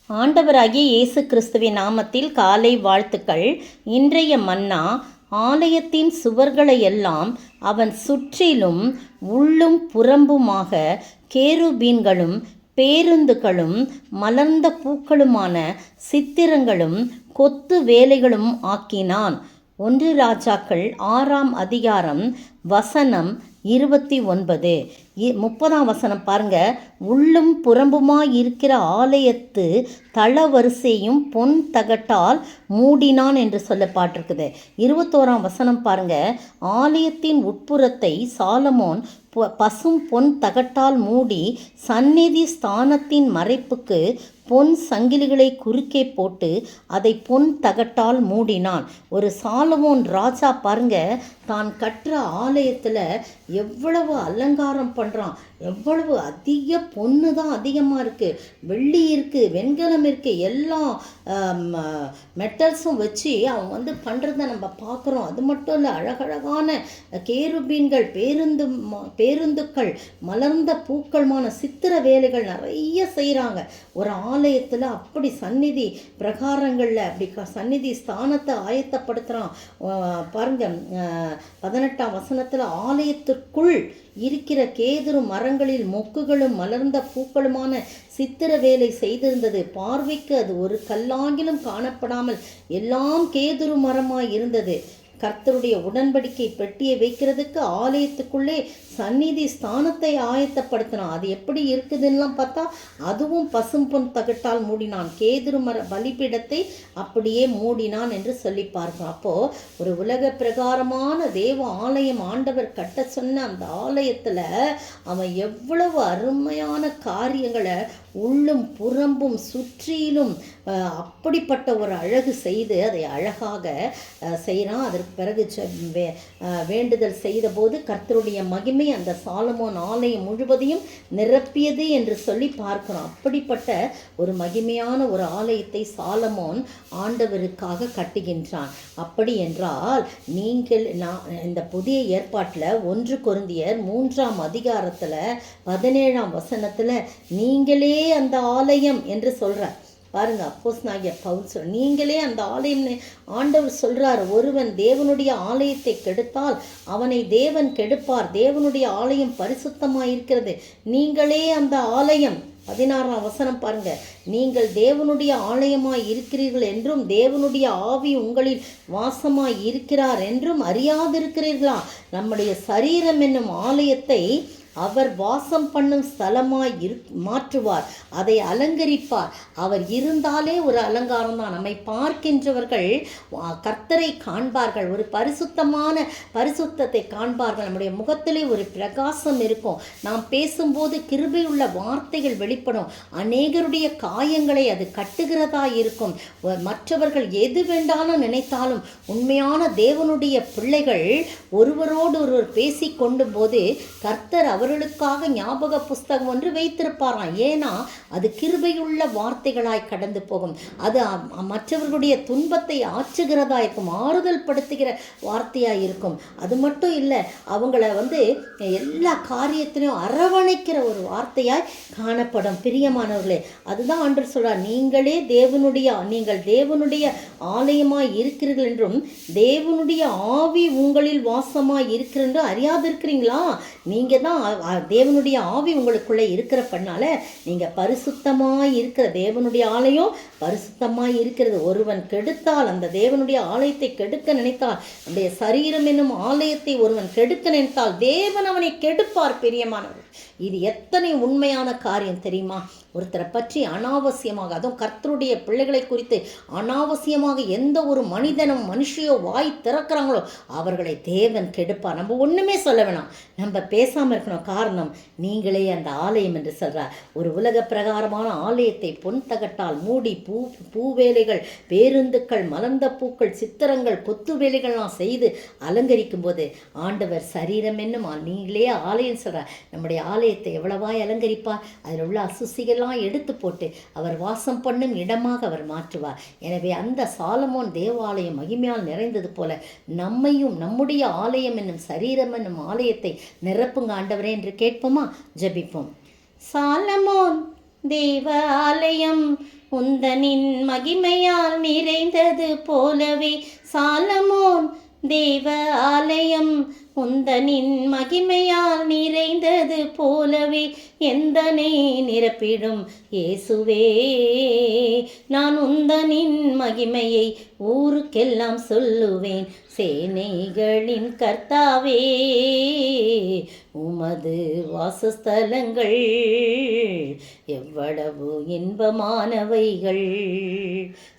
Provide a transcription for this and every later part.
ஆண்டவராகிய இயேசு கிறிஸ்துவின் நாமத்தில் காலை வாழ்த்துக்கள். இன்றைய மன்னா, ஆலயத்தின் சுவர்களையெல்லாம் அவன் சுற்றிலும் உள்ளும் புறம்புமாக கேருபீன்களும் பேருந்துகளும் மலர்ந்த பூக்களுமான சித்திரங்களும் கொத்து வேலைகளும் ஆக்கினான். 1 ராஜாக்கள் 6ஆம் அதிகாரம் வசனம் 29. 30ஆம் வசனம் பாருங்க. உள்ளும் புறம்புமாய் இருக்கிற ஆலயத்து தளவரிசையும் பொன் தகட்டால் மூடினான் என்று சொல்லப்பட்டிருக்குது. 21ஆம் வசனம் பாருங்க. ஆலயத்தின் உட்புறத்தை சாலமோன் பசும் பொன் தகட்டால் மூடி சந்நிதி ஸ்தானத்தின் மறைப்புக்கு பொன் சங்கிலிகளை குறுக்கே போட்டு அதை பொன் தகட்டால் மூடினான். ஒரு சாலமோன் ராஜா பாருங்க, தான் கட்டுற ஆலயத்தில் எவ்வளவு அலங்காரம் பண்ணுறான். எவ்வளவு அதிக பொண்ணு தான் அதிகமாக இருக்குது, வெள்ளி இருக்குது, வெண்கலம் இருக்குது, எல்லா மெட்டல்ஸும் வச்சு அவன் பண்ணுறத நம்ம பார்க்குறோம். அது மட்டும் இல்லை, அழகழகான கேருபீன்கள், பேருந்துக்கள், மலர்ந்த பூக்களுமான சித்திர வேலைகள் நிறைய செய்கிறாங்க. ஒரு ஆலயத்தில் அப்படி சந்நிதி பிரகாரங்களில் அப்படி சந்நிதி ஸ்தானத்தை ஆயத்தப்படுத்துகிறான் பாருங்க. 18ஆம் வசனத்தில் ஆலயத்திற்குள் இருக்கிற கேதுரு மரங்களில் மொக்குகளும் மலர்ந்த பூக்களுமான சித்திர வேலை செய்திருந்தது. பார்வைக்கு அது ஒரு கல்லாங்கிலும் காணப்படாமல் எல்லாம் கேதுரு மரமாய் இருந்தது. கர்த்தருடைய உடன்படிக்கை பெட்டியை வைக்கிறதுக்கு ஆலயத்துக்குள்ளே சந்நிதி ஸ்தானத்தை ஆயத்தப்படுத்தினான். அது எப்படி இருக்குதுன்னெலாம் பார்த்தா அதுவும் பசும்பொன் தகட்டால் மூடினான். கேதுரு மர பலிபீடத்தை அப்படியே மூடினான் என்று சொல்லி பார்க்கிறோம். அப்போது ஒரு உலக பிரகாரமான தேவ ஆலயம் ஆண்டவர் கட்ட சொன்ன அந்த ஆலயத்தில் அவன் எவ்வளவு அருமையான காரியங்களை உள்ளும் புறம்பும் சுற்றிலும் அப்படிப்பட்ட ஒரு அழகு செய்து அதை அழகாக செய்கிறான். அதற்கு பிறகு வேண்டுதல் செய்த போது கர்த்தருடைய மகிமை அந்த சாலமோன் ஆலயம் முழுவதையும் நிரப்பியது என்று சொல்லி பார்க்கிறோம். அப்படிப்பட்ட ஒரு மகிமையான ஒரு ஆலயத்தை சாலமோன் ஆண்டவருக்காக கட்டுகின்றான். அப்படி என்றால் நீங்கள் இந்த புதிய ஏற்பாட்டில் 1 கொரிந்தியர் 3ஆம் அதிகாரத்தில் 17ஆம் வசனத்தில் நீங்களே அந்த ஆலயம் என்று சொல்கிறார் பாருங்க. அப்போஸ்தலனாகிய பவுல் சொல்ற நீங்களே அந்த ஆலயம் ஆண்டவர் சொல்றார். ஒருவன் தேவனுடைய ஆலயத்தை கெடுத்தால் அவனை தேவன் கெடுப்பார். தேவனுடைய ஆலயம் பரிசுத்தமாயிருக்கிறது, நீங்களே அந்த ஆலயம். 16ஆம் வசனம் பாருங்க. நீங்கள் தேவனுடைய ஆலயமாய் இருக்கிறீர்கள் என்றும் தேவனுடைய ஆவி உங்களில் வாசமாய் இருக்கிறார் என்றும் அறியாதிருக்கிறீர்களா? நம்முடைய சரீரம் என்னும் ஆலயத்தை அவர் வாசம் பண்ணும் ஸ்தலமாய் மாற்றுவார், அதை அலங்கரிப்பார். அவர் இருந்தாலே ஒரு அலங்காரம் தான். நம்மை பார்க்கின்றவர்கள் கர்த்தரை காண்பார்கள், ஒரு பரிசுத்தத்தை காண்பார்கள். நம்முடைய முகத்திலே ஒரு பிரகாசம் இருக்கும். நாம் பேசும்போது கிருபையுள்ள வார்த்தைகள் வெளிப்படும். அநேகருடைய காயங்களை அது கட்டுகிறதா இருக்கும். மற்றவர்கள் எது வேண்டாலும் நினைத்தாலும் உண்மையான தேவனுடைய பிள்ளைகள் ஒருவரோடு ஒருவர் பேசி கொண்டும் போது கர்த்தர் அவர்களுக்காக ஞாபக புஸ்தகம் ஒன்று வைத்திருப்பாராம். ஏன்னா அது கிருபையுள்ள வார்த்தைகளாய் கடந்து போகும். அது மற்றவர்களுடைய துன்பத்தை ஆற்றுகிறதா இருக்கும், ஆறுதல் படுத்துகிற வார்த்தையாக இருக்கும். அது மட்டும் இல்லை, அவங்கள எல்லா காரியத்திலையும் அரவணைக்கிற ஒரு வார்த்தையாய் காணப்படும். பிரியமானவர்களே, அதுதான் ஆண்டவர் சொல்றார். நீங்கள் தேவனுடைய ஆலயமாய் இருக்கிறீர்கள் என்றும் தேவனுடைய ஆவி உங்களில் வாசமாய் இருக்கிறது என்று அறியாதிருக்கிறீங்களா? நீங்கள் தான் தேவனுடைய ஆவி உங்களுக்குள்ளே இருக்கிறப்பனால நீங்கள் பரிசுத்தமாய் இருக்கிற தேவனுடைய ஆலயம் பரிசுத்தமாய் இருக்கிறது. ஒருவன் கெடுத்தால், அந்த தேவனுடைய ஆலயத்தை கெடுக்க நினைத்தால், நம்முடைய சரீரம் என்னும் ஆலயத்தை ஒருவன் கெடுக்க நினைத்தால் தேவன் அவனை கெடுப்பார். பிரியமானவர், இது எத்தனை உண்மையான காரியம் தெரியுமா? ஒருத்தரை பற்றி அனாவசியமாக, அதுவும் கர்த்தருடைய பிள்ளைகளை குறித்து அனாவசியமாக எந்த ஒரு மனுஷியோ வாய் திறக்கிறாங்களோ அவர்களை தேவன் கெடுப்பார். நம்ம ஒன்றுமே சொல்ல வேணாம், நம்ம பேசாமல் இருக்கணும். காரணம், நீங்களே அந்த ஆலயம் என்று சொல்கிறார். ஒரு உலக பிரகாரமான ஆலயத்தை பொன் தகட்டால் மூடி பூவேலைகள், பேருந்துக்கள், மலர்ந்த பூக்கள், சித்திரங்கள், கொத்து வேலைகள்லாம் செய்து அலங்கரிக்கும் போது ஆண்டவர் சரீரம் என்னும் நீங்களே ஆலயம் சொல்கிறார். நம்முடைய ஆலயத்தை எவ்வளவாய் அலங்கரிப்பார். அதில் உள்ள அசுசிகள் எடுத்து போட்டு அவர் வாசம் பண்ணும் இடமாக அவர் மாற்றுவார். எனவே அந்த சாலமோன் தேவாலயம் மகிமையால் நிறைந்தது போல நம்மையும் நம்முடைய ஆலயம் என்னும் சரீரம் என்னும் ஆலயத்தை நிரப்புங்க ஆண்டவரே என்று கேட்போமா? ஜெபிப்போம். சாலமோன் தேவ ஆலயம் உந்தனின் மகிமையால் நிறைந்தது போலவே சாலமோன் தேவ ஆலயம் உந்தனின் மகிமையால் நிறைந்தது போலவே எந்தனை நிரப்பிடும் இயேசுவே. நான் உந்தனின் மகிமையை ஊருக்கெல்லாம் சொல்லுவேன். சேனைகளின் கர்த்தாவே, உமது வாசஸ்தலங்கள் எவ்வளவு இன்பமானவைகள்.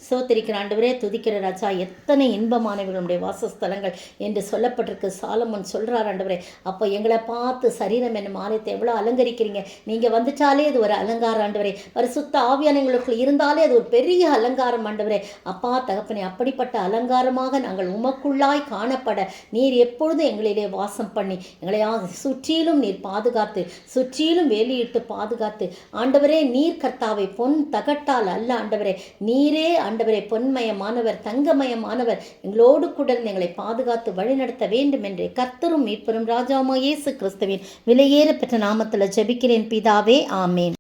சோத்திரிக்கிற ஆண்டவரே, துதிக்கிற ராஜா, எத்தனை இன்பமானவைகள் நம்முடைய வாசஸ்தலங்கள் என்று சொல்லப்பட்டிருக்கு. சாலமோன் சொல்கிறார் ஆண்டவரே. அப்போ எங்களை பார்த்து சரீரம் என்னும் ஆலயத்தை எவ்வளோ அலங்கரிக்கிறீங்க. நீங்கள் வந்துட்டாலே அது ஒரு அலங்காரம் ஆண்டவரே. பரிசுத்த ஆவியானவர்களுக்குள் இருந்தாலே அது ஒரு பெரிய அலங்காரம் ஆண்டவரே. அப்பா தகப்பனே, அப்படிப்பட்ட அலங்காரமாக நாங்கள் உமக்குள்ளாய் காணப்பட நீர் எப்பொழுதும் எங்களிலே வாசம் பண்ணி எங்களை சுற்றிலும் நீர் பாதுகாத்து, சுற்றிலும் வேலியிட்டு பாதுகாத்து ஆண்டவரே, நீர் கர்த்தாவை பொன் தகட்டால் அல்ல ஆண்டவரே, நீரே ஆண்டவரே பொன்மயமானவர், தங்கமயமானவர். எங்களோடு கூட எங்களை பாதுகாத்து வழிநடத்த வேண்டும் என்று கர்த்தரும் மீட்பரும் ராஜாவுமா இயேசு கிறிஸ்துவின் விலையேற பெற்ற நாமத்தில் ஜெபிக்கிறேன் பிதாவே, ஆமேன்.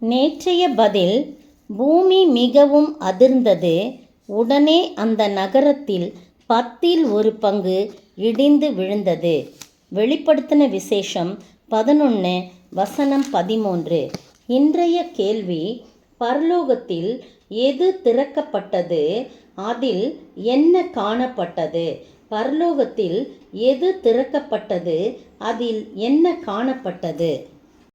நேற்றைய பதில்: பூமி மிகவும் அதிர்ந்தது. உடனே அந்த நகரத்தில் 1/10 இடிந்து விழுந்தது. வெளிப்படுத்தின விசேஷம் 11:13. இன்றைய கேள்வி: பரலோகத்தில் எது திறக்கப்பட்டது? அதில் என்ன காணப்பட்டது? பரலோகத்தில் எது திறக்கப்பட்டது? அதில் என்ன காணப்பட்டது?